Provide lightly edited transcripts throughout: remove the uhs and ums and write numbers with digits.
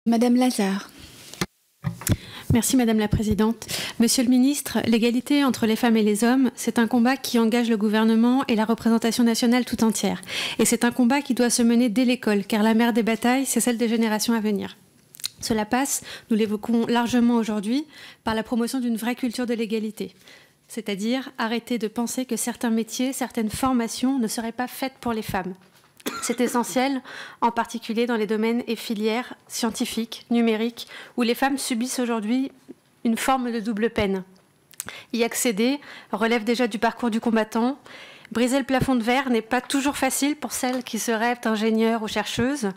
Madame Lazare. Merci Madame la Présidente. Monsieur le Ministre, l'égalité entre les femmes et les hommes, c'est un combat qui engage le gouvernement et la représentation nationale tout entière. Et c'est un combat qui doit se mener dès l'école, car la mère des batailles, c'est celle des générations à venir. Cela passe, nous l'évoquons largement aujourd'hui, par la promotion d'une vraie culture de l'égalité. C'est-à-dire arrêter de penser que certains métiers, certaines formations ne seraient pas faites pour les femmes. C'est essentiel, en particulier dans les domaines et filières scientifiques, numériques, où les femmes subissent aujourd'hui une forme de double peine. Y accéder relève déjà du parcours du combattant. Briser le plafond de verre n'est pas toujours facile pour celles qui se rêvent ingénieures ou chercheuses.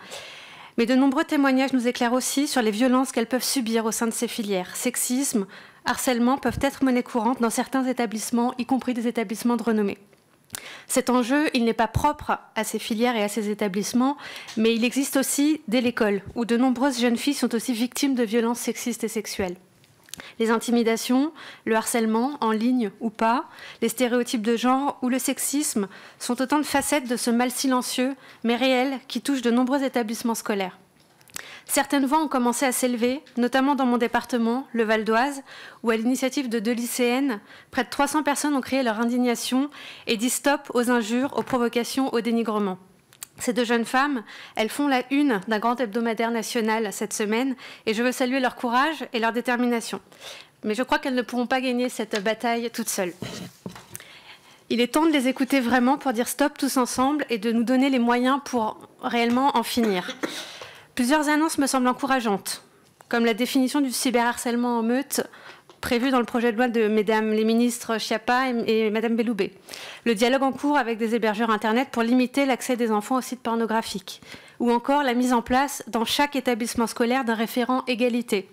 Mais de nombreux témoignages nous éclairent aussi sur les violences qu'elles peuvent subir au sein de ces filières. Sexisme, harcèlement peuvent être monnaie courante dans certains établissements, y compris des établissements de renommée. Cet enjeu, il n'est pas propre à ces filières et à ces établissements, mais il existe aussi dès l'école, où de nombreuses jeunes filles sont aussi victimes de violences sexistes et sexuelles. Les intimidations, le harcèlement, en ligne ou pas, les stéréotypes de genre ou le sexisme sont autant de facettes de ce mal silencieux, mais réel, qui touche de nombreux établissements scolaires. Certaines voix ont commencé à s'élever, notamment dans mon département, le Val d'Oise, où à l'initiative de 2 lycéennes, près de 300 personnes ont crié leur indignation et dit stop aux injures, aux provocations, au dénigrement. Ces 2 jeunes femmes, elles font la une d'un grand hebdomadaire national cette semaine et je veux saluer leur courage et leur détermination. Mais je crois qu'elles ne pourront pas gagner cette bataille toutes seules. Il est temps de les écouter vraiment pour dire stop tous ensemble et de nous donner les moyens pour réellement en finir. Plusieurs annonces me semblent encourageantes, comme la définition du cyberharcèlement en meute prévue dans le projet de loi de Mesdames les ministres Schiappa et Madame Belloubet. Le dialogue en cours avec des hébergeurs Internet pour limiter l'accès des enfants aux sites pornographiques. Ou encore la mise en place dans chaque établissement scolaire d'un référent égalité.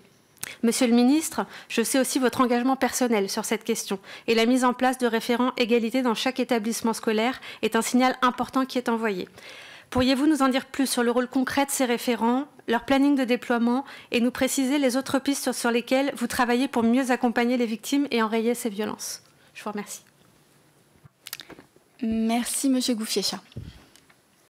Monsieur le ministre, je sais aussi votre engagement personnel sur cette question. Et la mise en place de référents égalité dans chaque établissement scolaire est un signal important qui est envoyé. Pourriez-vous nous en dire plus sur le rôle concret de ces référents, leur planning de déploiement et nous préciser les autres pistes sur lesquelles vous travaillez pour mieux accompagner les victimes et enrayer ces violences? Je vous remercie. Merci, Monsieur Gouffier-Cha.